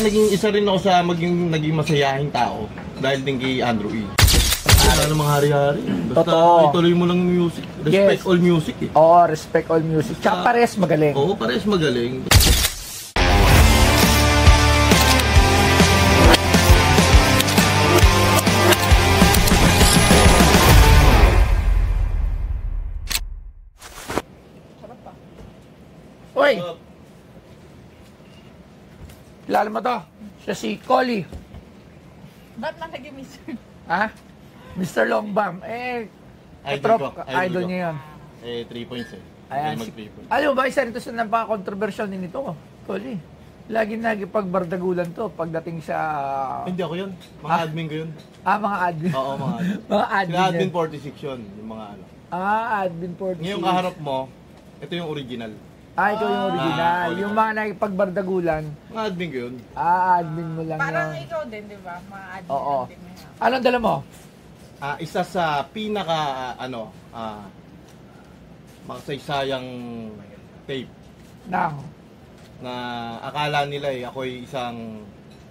isa rin ako sa naging masayahing tao dahil din kay Andrew E. Wala namang hari-hari. Basta ituloy mo lang music. Respect all music eh. Oo, respect all music. Tsaka pares magaling. Oo, pares magaling. Uy! Kilala mo to? Siya si Collie. Ba't man naging Mr. Ha? Mr. Longbam. Idol niya yun. 3 points eh. Ayan. Alam mo ba, isa rin ito sa napaka-controversial din ito, Collie. Lagi pagbardagulan to pagdating sa... Hindi ako yun. Mga admin ko yun. Mga admin. Oo, mga admin. Mga admin. Sila admin 46 yun. Yung mga ano. Admin 46. Ngayong kaharap mo, ito yung original. Ikaw yung original. Yung mga nakipagbardagulan. Mga admin ko yun. Admin mo lang Parang yun. ikaw din, di ba? Mga admin. Oo. Anong dala mo? Isa sa makasaysayang tape na akala nila ako'y isang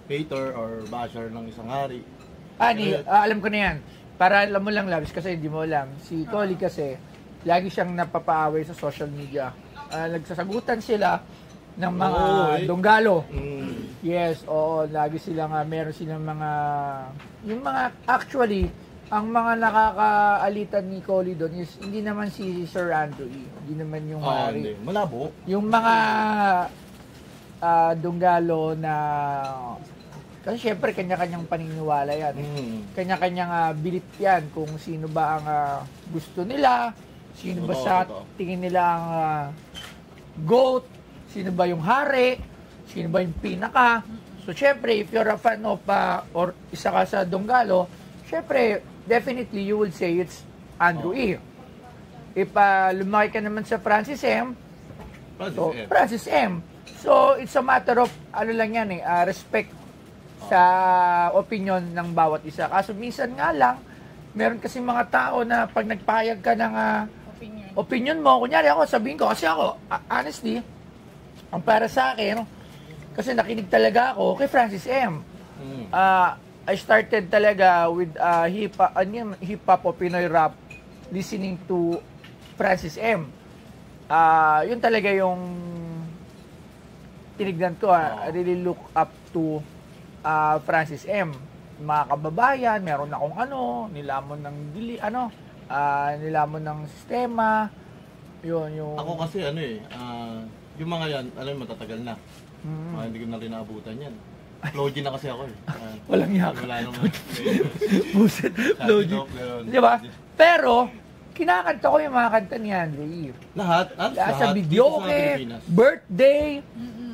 hater or basher ng isang hari. Alam ko na yan. Para alam mo lang, Labs, kasi hindi mo alam. Si Collie kasi, lagi siyang napapaaway sa social media. Nagsasagutan sila ng mga donggalo. Yes, oo, lagi silang meron silang mga actually ang mga nakakaalitan ni Collie doon is hindi naman si Sir Andrew E. Hindi naman yung hari. Malabo. Yung mga donggalo na kasi syempre kanya-kanyang paniniwala yan. Kanya-kanyang bilip yan kung sino ba ang gusto nila, sino ba sa tingin nila ang GOAT, sino ba yung hari, sino ba yung pinaka. So syempre if you're a fan of or isa ka sa donggalo, syempre definitely you will say it's Andrew E. If lumaki ka naman sa Francis M. Francis M. So it's a matter of lang yan respect sa opinion ng bawat isa. Kaso minsan nga lang meron kasi mga tao na pag nagpahayag ka ng opinion mo, kunyari ako, sabihin ko, kasi ako, honestly, ang para sa akin, kasi nakinig talaga ako kay Francis M. I started talaga with hip-hop o Pinoy rap, listening to Francis M. Yun talaga yung tinignan ko, I really look up to Francis M. Mga kababayan, meron akong nilamon ng nilamon ng sistema. Yung ako kasi yung mga yan, alam mo, matatagal na. Hindi ko na rin naabutan yan. Flow-G na kasi ako eh. Walang yaka. Wala naman. Buset, Flow-G. Di ba? Pero, kinakanta ko yung mga kanta ni Andrew E. Lahat? Sa video, birthday.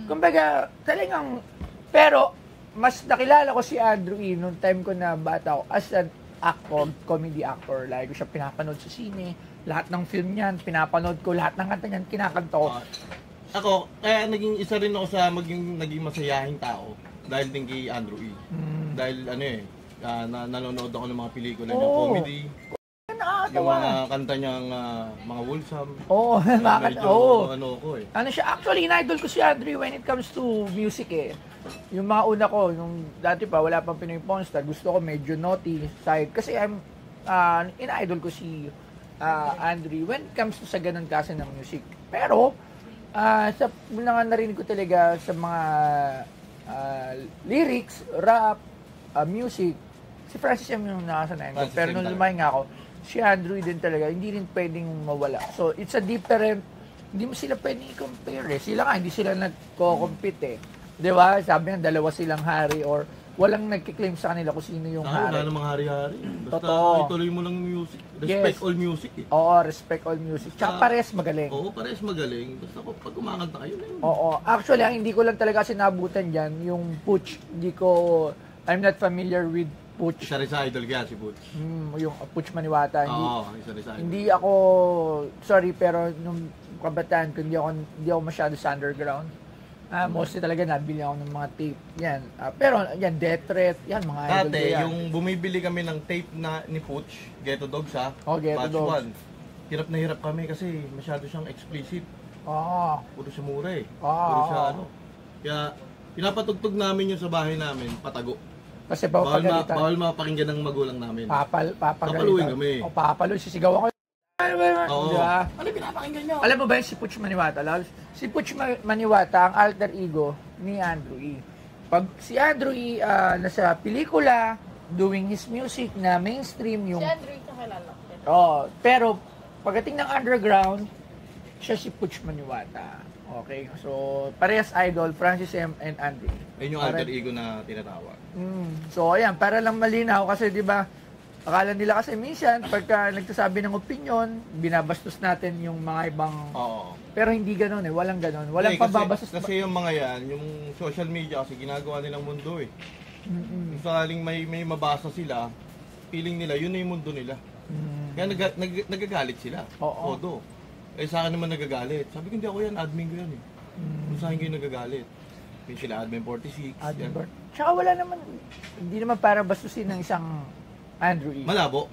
Kumbaga, talagang, pero, mas nakilala ko si Andrew E. nung time ko na bata ko as an actor, comedy actor. Like ko siya pinapanood sa sine. Lahat ng film niyan, pinapanood ko. Lahat ng kanta niyan, kinakanta ko. Ako, kaya isa rin ako sa naging masayahing tao dahil din kay Andrew E. Dahil nanonood ako ng mga pelikula niya, comedy. Yung mga kanta niyang mga wholesome. Ano siya, actually, in-idol ko si Andrew when it comes to music Yung mga una ko, nung dati pa, wala pang Pinoy Pornstar, gusto ko medyo naughty side. Kasi in-idol ko si Andrew when it comes to sa ganun kasi ng music. Pero, sa narinig ko talaga sa mga lyrics, rap, music, si Francis M yung nakasanayan ko. Pero nung lumaki nga ako, si Andrew din talaga, hindi rin pwedeng mawala. So, it's a different, hindi mo sila pwedeng i-compare Sila nga, hindi sila nagko-compete Di ba? Sabi nga, dalawa silang hari or walang nagkiklaim sa kanila kung sino yung hari. Wala namang hari-hari. Basta ituloy mo lang music. Respect all music Oo, respect all music. Tsaka pares magaling. Oo, pares magaling. Basta pag kumakanta kayo na yun. Oo. Actually, ang hindi ko lang talaga sinabutan dyan, yung Pooch. I'm not familiar with Pooch. Isa rin sa idol kaya si Pooch. Yung Pooch Maniwata. Isa rin sa idol. Hindi ako, sorry, pero nung kabataan ko, hindi ako masyado sa underground. Mostly talaga nabili ako ng mga tape. Yan. Pero yan, Death Threat, yan, mga idol ko yan. Yung bumibili kami ng tape ni Pooch, Ghetto Dogs Ghetto Dogs. Hirap na hirap kami kasi masyado siyang explicit. Oo. Puro siya mura Puro siya Kaya pinapatugtog namin yung sa bahay namin, patago. Kasi papagalitan. Bawal mapakinggan ng magulang namin. Papagalitan. Papaluin kami. O papaluin, sisigawan ko. Oo. Diba? Ano pinapakinggan nyo? Alam mo ba si Putch Maniwata, Lals? Si Putch Maniwata, ang alter ego ni Andrew E. Pag si Andrew E. Nasa pelikula, doing his music na mainstream yung... Si Andrew ito kilala ko. Oh, pero pagdating ng underground, siya si Putch Maniwata. Okay, so parehas idol, Francis M. and Andrew. Ayun yung alter ego na tinatawag. So ayan, para lang malinaw kasi 'di ba? Akala nila kasi minsan pagka nagsasabi ng opinion, binabastos natin yung mga ibang. Oo. Pero hindi ganoon eh, walang ganoon. Walang pambabastos. Kasi yung mga yan, yung social media kasi ginagawa nilang mundo eh. Kung sakaling may mabasa sila, feeling nila yun na yung mundo nila. Kaya nagagalit sila. Oo. Todo. Eh sa akin naman nagagalit. Sabi ko hindi ako yan, admin ko yan eh. Kung sa akin kayo nagagalit. Yung sila admin 46. Admin yan. Tsaka wala naman, hindi naman para bastusin ng isang Andrew E. Malabo.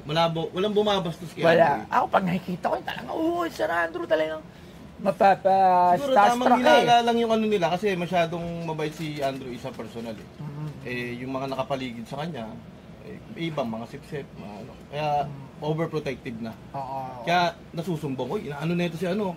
Walang bumabastos kay Wala. Andrew E. Ako pag nakikita ko, talagang, Sir Andrew talagang Siguro mapapa-starstruck tamang eh. nilala lang yung ano nila kasi masyadong mabait si Andrew E. sa personal eh. Eh yung mga nakapaligid sa kanya, ibang mga sip-sip, mga ano. Kaya overprotective na. Oo. Kaya nasusumbong, ano na ito si ano.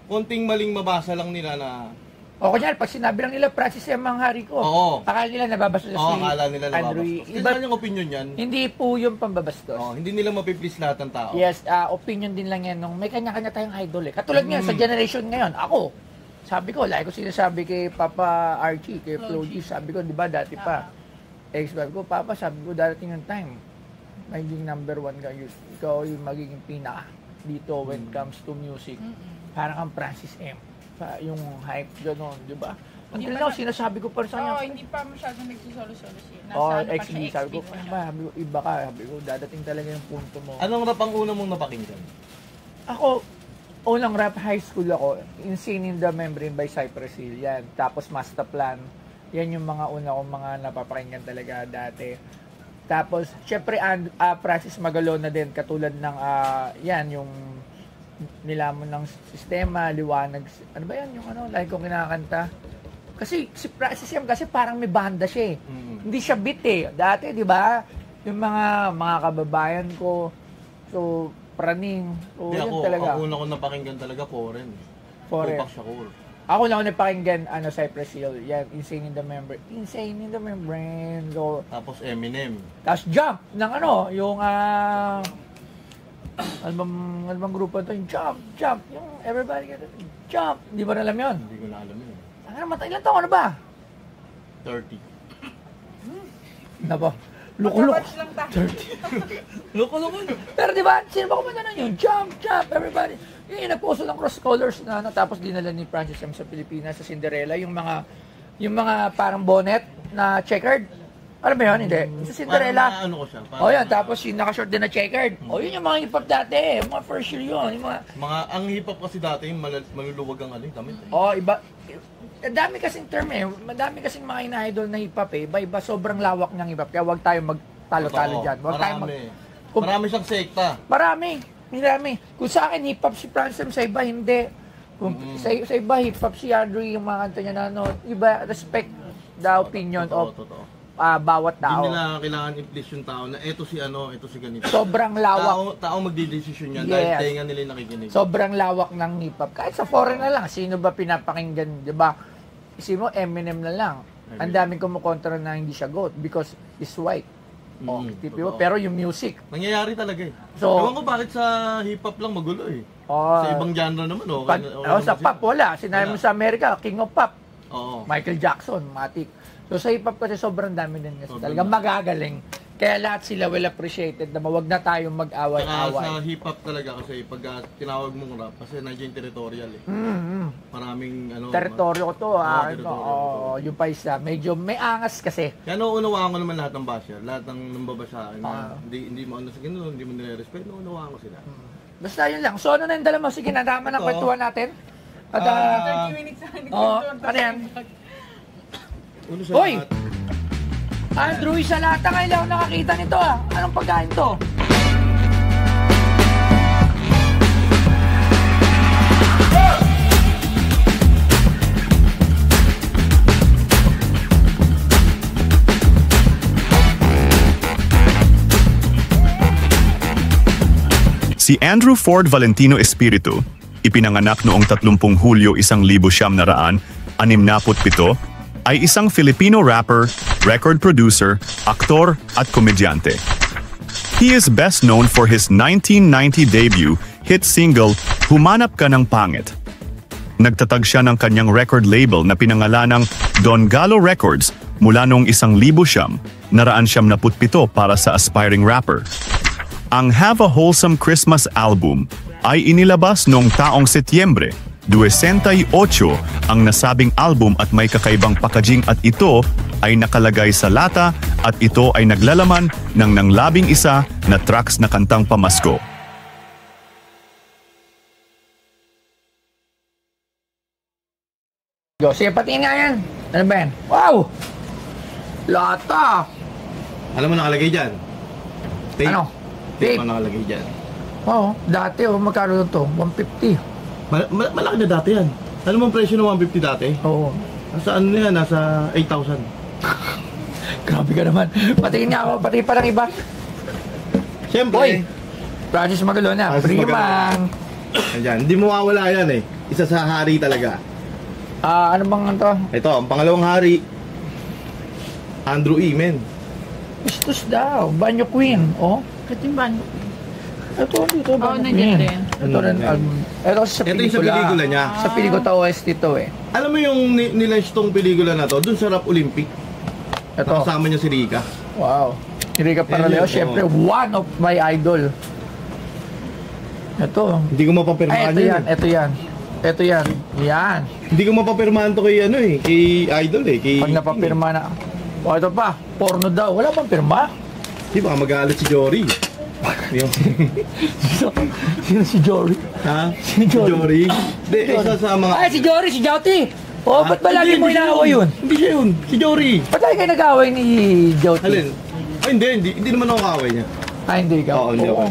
Konting maling mabasa lang nila na O kunyari, pag sinabi lang nila Francis M. ang hari ko, Oo. akala nila nababastos si akala nila Andrew E. nababastos. Iba yung opinion yan. Hindi po yung pambabastos. Hindi nila mapiplease lahat ng tao. Yes, opinion din lang yan nung may kanya-kanya tayong idol eh. Katulad ngayon, sa generation ngayon, ako, sabi ko, like ko sinasabi kay Papa Archie, kay Flo G, sabi ko, di ba, dati pa, ex-wife ko, Papa, sabi ko, darating yung time, magiging number one ka, ikaw yung magiging pinaka dito when it comes to music. Parang ang Francis M. Yung hype gano'n, di ba? Until now, sinasabi ko pa rin sa kanya. Hindi pa masyadong nagsisolo-solo siya. XB, sabi ko, sabi ko, iba ka, sabi ko, dadating talaga yung punto mo. Anong rap ang una mong napakinggan? Ako, unang rap high school ako, Insane in the Membrane by Cypress Hill, yan. Tapos Masterplan, yan yung mga una kong mga napapakinggan talaga dati. Tapos, syempre, Francis Magalona din, katulad ng, yan, yung nilamon ng sistema, liwanag, ano ba yan, yung ano, lagi kong kinakanta. Kasi, si Francis M, kasi parang may banda siya eh. Hindi siya beat eh. Dati, di ba, yung mga kababayan ko, so, praning, so, yun talaga. Ako una ko napakinggan talaga, Foreign. Foreign. Tupac Shakur. Ako lang ako napakinggan, Cypress Hill, yan, Insane in the Membrane, so, Tapos Eminem. tapos Jump, ng ano, yung, album grupo ito, yung Jump, yung everybody get it, Jump, di ba alam yun? Hindi ko na alam yun. Ilan taon na ba? 30. Na ba? Loko-loko. Watch lang tayo. Loko-loko. Pero di ba, sino ba kumanta nun yun? Jump, everybody. Yung nagposo ng cross colors na tapos dinala ni Francis M. sa Pilipinas, sa Cinderella, yung mga parang bonnet na checkered. Alam mo yun? Hindi. Sa Cinderella. Parang ano ko siya. O yan, tapos yung naka-short din na checkered. O yun yung mga hip-hop dati, mga first year yun. Yung ang hip-hop kasi dati, maluluwag ang damit. iba. Dami kasing term eh. Madami kasing mga ina-idol na hip-hop eh. Iba-iba, sobrang lawak ng hip-hop. Kaya huwag tayo magtalo-talo dyan. Marami siyang sekta. Marami. Kung sa akin hip-hop si Francis, sa iba hindi. Kung sa iba hip-hop si Audrey, yung mga kanta niya na ano, iba, respect the opinion of bawat tao. Hindi nila kailangan i-please yung tao na ito si ganito. Sobrang lawak. Tao magdidesisyon yan Yes. dahil tenga nila yung nakikinig. Sobrang lawak ng hip-hop. Kahit sa foreign na lang, sino ba pinapakinggan, di ba? Isipin mo, Eminem na lang. Ang daming kumukontra na hindi siya GOAT because he's white. Pero yung music. Nangyayari talaga eh. So, ewan ko bakit sa hip-hop lang magulo eh. Sa ibang genre naman, sa pop, wala. Sinabi mo sa Amerika, King of Pop. Oo. Michael Jackson, Matic. So sa hip-hop kasi sobrang dami din kasi talagang magagaling. Kaya lahat sila well appreciated na wag na tayong mag-away-away. Sa hip-hop talaga kasi pag tinawag mong rap kasi nandiyan territorial eh. Maraming teritoryo ko to. Yung pa isa. Medyo may angas kasi. Kaya naunawaan ko naman lahat ng basher. Lahat ng nambaba sa akin. Hindi mo ano sa ganun, hindi mo nire-respect. Naunawaan ko sila. Basta yun lang. So ano na yung dala mo? Sige, nadama ng kwentuhan natin. At 30 minutes na nagkwentuhan. ano yan? Hoy! Andrew, sa lata kailangan nakakita nito Anong pagkain to? Si Andrew Ford Valentino Espiritu, ipinanganak noong 30 Hulyo 1967, ay isang Filipino rapper, record producer, aktor at komedyante. He is best known for his 1990 debut hit single Humanap Ka Ng Pangit. Nagtatag siya ng kanyang record label na pinangalanang Don Gallo Records mula noong 1997 para sa aspiring rapper. Ang Have a Wholesome Christmas album ay inilabas noong taong Setyembre 28 ang nasabing album at may kakaibang packaging at ito ay nakalagay sa lata at ito ay naglalaman ng nanglabing isa na tracks na kantang pamasko. Sige, patingin nga yan. Ano ba yan? Wow! Lata! Alam mo nakalagay dyan? Tape. Ano? Tape mo nakalagay dyan. Oo, dati magkano to? 150. Malaki na dati yan. Alam mo ang presyo ng 150 dati? Oo. Nasa ano yan? Nasa 8,000. Grabe ka naman. Patingin nga ako, pati pa ng iba. Siyempre. Hoy! Francis Magalona, Primang. Ayan, hindi mawawala yan eh. Isa sa hari talaga. Ano bang ito? Ito, ang pangalawang hari. Andrew E. Men. Istos daw, Banyo Queen. Oh, Ito yung banyo. ito dito. Oo, Banyo nandiyan Queen. din. Ito rin album. Ito sa Ito yung pelikula. sa pelikula niya. Sa pelikula ta OST to eh. Alam mo yung nilaunch tong pelikula na to, dun sa Rap Olympic. Ito. Kasama niya si Rika. Wow. Enrique Paraleo, Yan yun, syempre one of my idol. Ito. Hindi ko mapapirmahan Ito yun. yan, ito yan. Ito yan. Yan. Hindi ko mapapirmahan to kay ano eh, kay Idol eh. Kay, Pag napapirma na. O ito pa, porno daw. Wala bang pirma? Di ba magalit si Jory? Yung... Sino si Jory? ha? Si Jory. Hindi, isa sa mga... Ay, si Jory, si Jouty. Oh, ba't ba lagi mo inaaway yun? Hindi siya yun, si Jory. Ba't lagi kayo nag-away ni Jouty? Alin? Ay, hindi naman ako kaaway niya. Ah, hindi ka? Oo, hindi ako.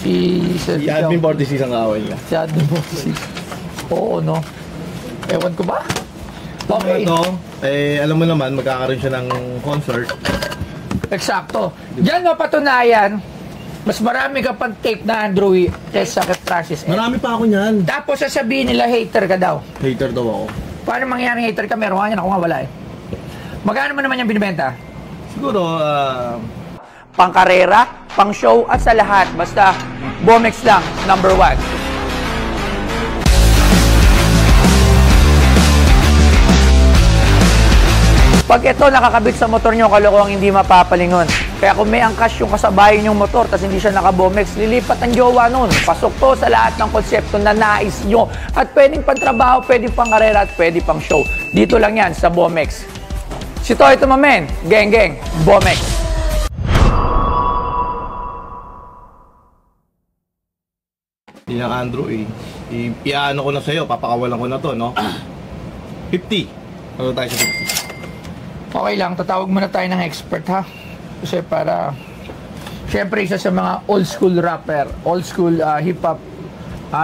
Si Si Admin 46 ang kaaway niya. Si Admin 46. Oo, no? Ewan ko ba? Okay. Ito, alam mo naman, magkakaroon siya ng concert. Eksakto. Diyan mapatunayan, mas marami ka pang tape na Andrew kaysa kay Francis. Marami pa ako niyan. Tapos sasabihin nila hater ka daw. Hater daw ako. Paano mangyaring hater ka? Meron ka yan, ako nga wala eh. Magkano mo naman yung binibenta? Siguro, Pang-karera, pang-show, at sa lahat. Basta, Bomex lang, number 1. Pag ito nakakabit sa motor nyo, kalokohang hindi mapapalingon. Kaya kung may angkas yung kasabayan yung motor tapos hindi siya naka-Bomex, lilipat ang jowa nun. Pasok to sa lahat ng konsepto na nais nyo. At pwedeng pang-trabaho, pwedeng pang-karera, at pwedeng pang-show. Dito lang yan sa Bomex. Si Toy Tumamen, geng, Bomex. Hindi na Andrew eh. Iano ko na sa'yo, papakawalan ko na to, no? 50. Ano tayo sa 50? Okay lang, tatawag muna tayo ng expert ha. Kasi para, syempre isa sa mga old school rapper, old school hip-hop,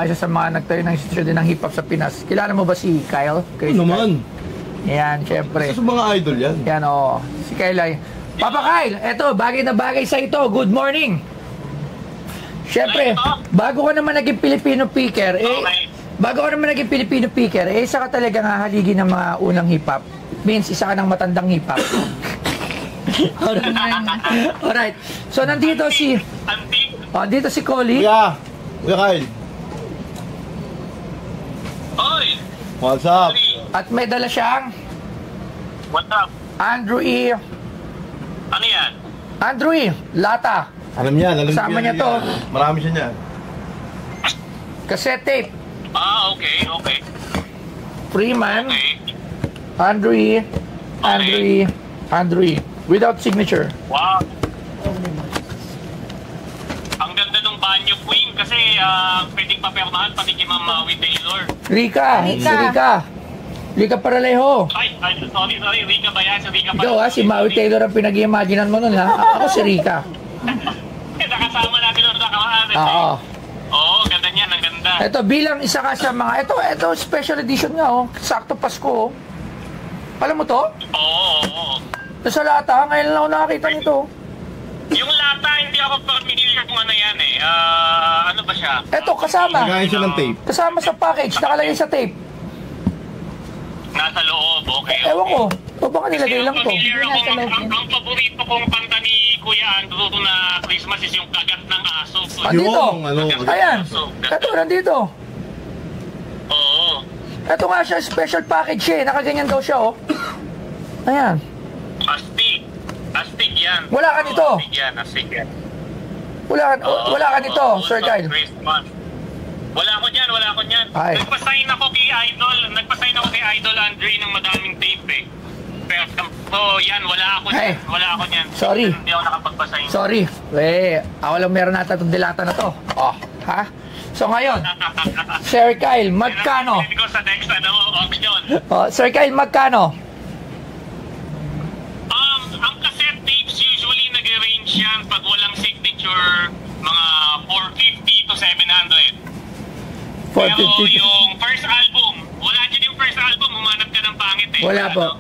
isa sa mga nagtayo ng institusyon din ng hip-hop sa Pinas. Kilala mo ba si Kyle? Ano naman? Yan, syempre. Isa sa mga idol yan. Yan o, si Kyle ay, Papa Kyle, eto, bagay na bagay sa ito, good morning. Syempre, bago ka naman naging Filipino picker, isa ka talagang hahaligi ng mga unang hip-hop. Means, isa ka ng matandang hip-hop. Alright. So, nandito si... dito si Collie. Kuya Kyle. Oy! What's up? At may dala siyang... What's up? Andrew E. Ano yan? Andrew E. Lata. Alam niya Kasama niya to. Marami siya niyan. Cassette tape. Okay. Freeman. Okay. Andrew E. Without signature. Wow. Ang ganda ng Banyo Queen kasi pwedeng papirmahan pati kay Ma'am Maui Taylor. Rika Paralejo. Ay, sorry. Rika ba yan? Si Rika Ikaw si Maui Taylor ang pinag-imaginan mo nun ha. Ako si Rika. Nakasama natin doon sa kamahan. Oo. Oo, ganda niyan. Ang ganda. Ito, bilang isa ka sa mga... Ito, special edition nga oh. Sakto Pasko oh. Alam mo to? Oo. Ito sa lata, ngayon lang ako nakakita nito. Yung lata, hindi ako familiar kung ano yan eh. Ano ba siya? Eto, kasama. Nagayon siya ng tape. Kasama sa package, nakalagay sa tape. Nasa loob, okay. Ewan ko. O baka nilagay lang to. Familiar ako, ang paborito kong kanta ni Kuya Andrew na Christmas is yung Kagat ng Aso. Andito. Yung, ano, Ayan. Eto, nandito. Oo. Eto nga siya, special package eh. Nakaganyan daw siya, oh. Ayan. Astig. Astig yan. Wala ka nito. Astig yan, astig yan. Wala ka nito, Sir Kyle. Christmas. Wala ko dyan, wala ko dyan. Ay. Nagpasign ako kay Idol Andre ng madaming tape eh. Pero yan, wala ako dyan. Wala ako dyan. Sorry. Hindi ako nakapagpasign. Sorry. Ako lang meron nata itong dilata na to. Oh, ha? So ngayon, Sir Kyle, magkano? Hindi ko sa next auction. Oh, Sir Kyle, magkano? Ang cassette tapes usually nag-range yan pag walang signature mga 450 to 700. Pero 450. yung first album, wala dyan yung first album, humanap ka ng pangit eh. Wala po.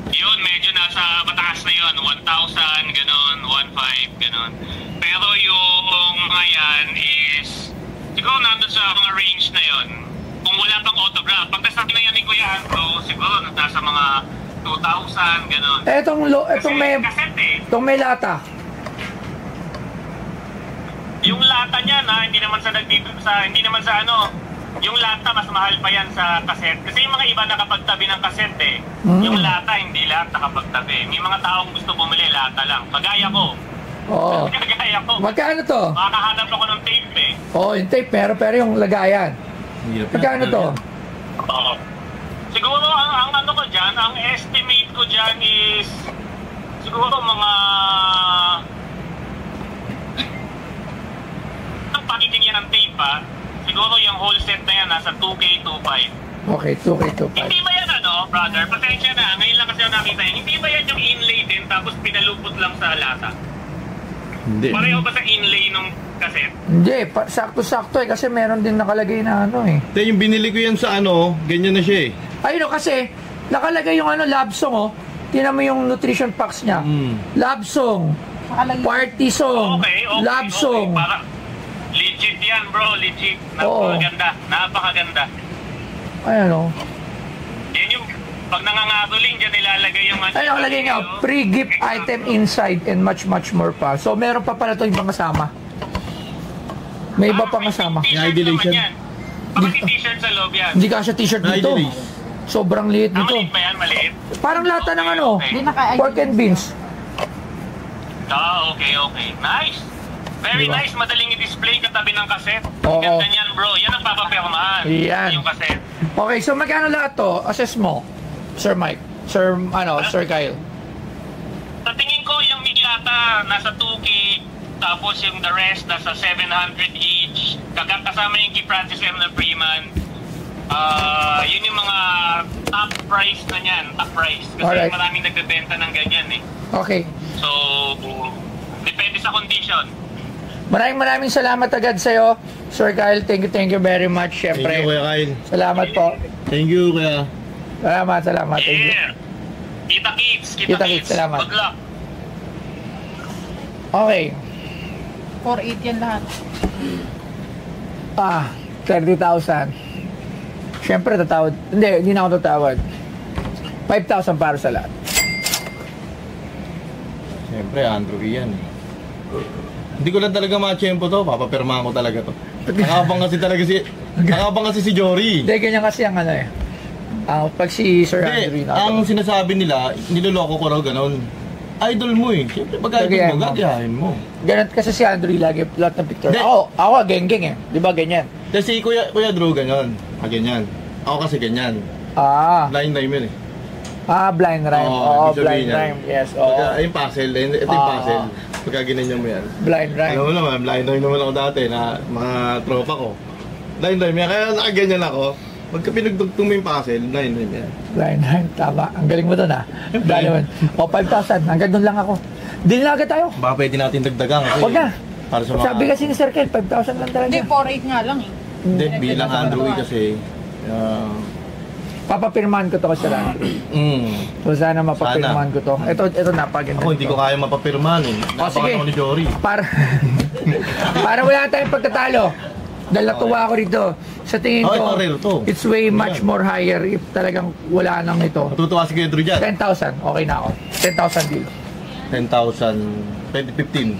Yun, medyo nasa mataas na yun, 1,000, ganon, 1,500, ganon. Pero yung mga yan is, siguro nandun sa mga range na yun. Kung wala pang autograph, pag nasabi na yan ni Kuya Andrew, siguro nasa mga 2,000, ganon. Itong may lata. Yung lata niya na hindi naman sa ano, yung lata mas mahal pa yan sa cassette. Kasi yung mga iba nakapagtabi ng cassette eh. Yung lata hindi lahat nakapagtabi. May mga taong gusto bumili lata lang. Kagaya ko. Oo. Kagaya ko. Magkano to? Makakahanap ako ng tape eh. Oo, yung tape pero yung lagayan. Magkano to? Oo. Siguro ang ano ko dyan, ang estimate ko dyan is siguro mga packaging yan ng tape ha, siguro yung whole set na yan nasa 2K 2.5. Okay, 2K 2.5. Hindi ba yan ano, brother? Pasensya na, ngayon lang kasi ako nakita yan. Hindi ba yan yung inlay din tapos pinalupot lang sa lata? Hindi. Pareho ba sa inlay nung cassette? Hindi, sakto-sakto eh kasi meron din nakalagay na ano eh. Yung binili ko yan sa ano, ganyan na siya eh. Ayun kasi nakalagay yung love song oh. Tingnan mo yung nutrition packs niya. Love song, party song, love song. Para legit yan bro, legit. Napakaganda, napakaganda. Ayan o. Yan yung, pag nangangaroling dyan nilalagay yung... Ay, nakalagay nga, pre-gift item inside and much more pa. So, meron pa pala ito ibang kasama. May iba pang kasama. May t-shirt naman yan. Baka t-shirt sa loob yan. Hindi kasya t-shirt dito. Sobrang liit nito. Maliit ba yan? Maliit? Parang lata ng ano, Okay. pork and beans. Okay. Nice! Very nice, madaling i-display katabi ng cassette. Oo. Ganda niyan bro, yan ang papapirmahan. Yan. Yung cassette. Okay, so magkano lahat to? Assess mo, Sir Mike. Sir Kyle. Sa tingin ko yung Miglata nasa 2K, tapos yung the rest nasa 700 each. Kasama yung kay Francis M. na Freeman. Yun yung mga top price na niyan, top price. Kasi Alright. maraming nagbebenta ng ganyan eh. Okay. So, depende sa condition. Maraming salamat agad sa'yo, Sir Kyle. Thank you very much. Siyempre. Thank you, Kuya Kyle. Salamat po. Thank you, Kuya. Salamat. Thank you. Yeah. Kita kits. Salamat. Good luck. Okay. 4.8 yan lahat. 30,000. Siyempre, tatawad. Hindi na ako tatawad. 5,000 para sa lahat. Siyempre, Andrew yan eh. Hindi ko lang talaga ma-tsempo to, papapirma ko talaga to. Nakabang kasi si Jory. Hindi, ganyan kasi ang ano eh. Pag si Sir Andrew Hindi, ang sinasabi nila, niloloko ko raw ganon. Idol mo eh. Siyempre pag idol mo, gagayahin mo. Ganun kasi si Andrew lagi lahat ng picture. Hindi. Ako, geng-geng eh. Di ba ganyan? Kasi Kuya Drew ganon. Ganyan. Ako kasi ganyan. Blind rhyme yun eh. Blind rhyme. Oo, Blind rhyme. Yes, oo. Yung puzzle, ito yung puzzle. Pagka ginanyan mo yan. Blind rhyme. Alam mo naman, blind rhyme naman ako dati na mga tropa ko. Blind rhyme yan, kaya nakaganyan ako. Pagka pinagdugtong mo yung puzzle, blind rhyme yan. Blind rhyme, tama. Ang galing mo doon ha. Dali mo. 5,000. Hanggang doon lang ako. Di na agad tayo. Baka pwede natin dagdagan kasi. Huwag na. Para sa mga... Sabi kasi ni Sir Kel, 5,000 lang talaga. Hindi, 4.8 nga lang eh. Hindi, bilang Andrew kasi. Papapirmahan ko to kasi lang. So sana mapapirmahan ko to. Ito napaganda. Ako hindi ko kaya mapapirmahan eh. Napakatawa ni Jory. Para wala tayong pagkatalo. Dahil natuwa ako rito. Sa tingin ko, it's way much more higher if talagang wala nang ito. Matutuwa si Kuya Drew dyan. 10,000. Okay na ako. 10,000 deal. 10,000. 15.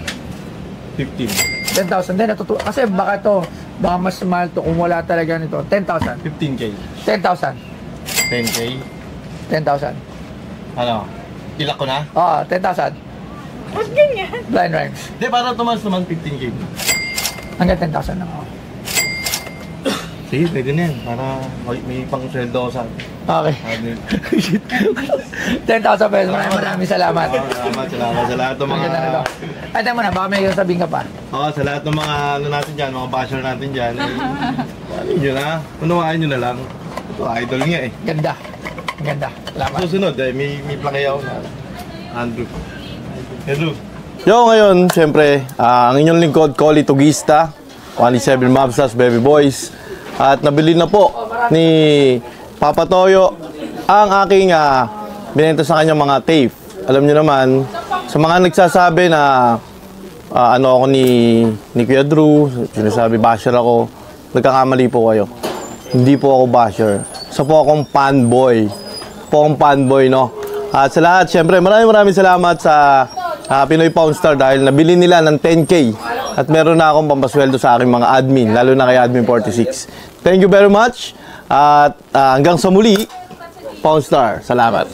10,000 din natutuwa. Kasi baka mas mahal to kung wala talaga nito. 10,000. 15K. 10,000. 10K. 10,000. Ano? Ilak ko na? Oo, 10,000. Ba't ganyan? Blind ranks. Hindi, para tumas naman 15K. Hanggang 10,000 lang ako. Sige, pwede na yan. Para may pang-sweldo ako sa... Okay. 10,000 pesos. Maraming salamat. Salamat sa lahat ng mga... Maganda na to. Ay, tama na. Baka may sabihin ka pa. Oo, sa lahat ng mga ano natin dyan, mga basher natin dyan. Ano nyo na? Unawain nyo na lang. Ito, idol nga eh. Ganda. Ganda. Salamat. Susunod may plakay ako na Andrew. Hello. Yo, ngayon, siyempre, ang inyong lingkod, Collie Tugista, 187 Mobstars, Baby Boys. At nabili na po ni Papa Toyo ang aking binenta sa kanya mga tape. Alam niyo naman, sa mga nagsasabi na ano ako ni Kuya Drew, sinasabi basher ako, nagkakamali po kayo. Hindi po ako basher. Isa po akong fanboy. No? At sa lahat, syempre, maraming salamat sa Pinoy Pawnstar dahil nabili nila ng 10K. At meron na akong pampasweldo sa aking mga admin, lalo na kay Admin 46. Thank you very much. At hanggang sa muli, Pawnstar. Salamat.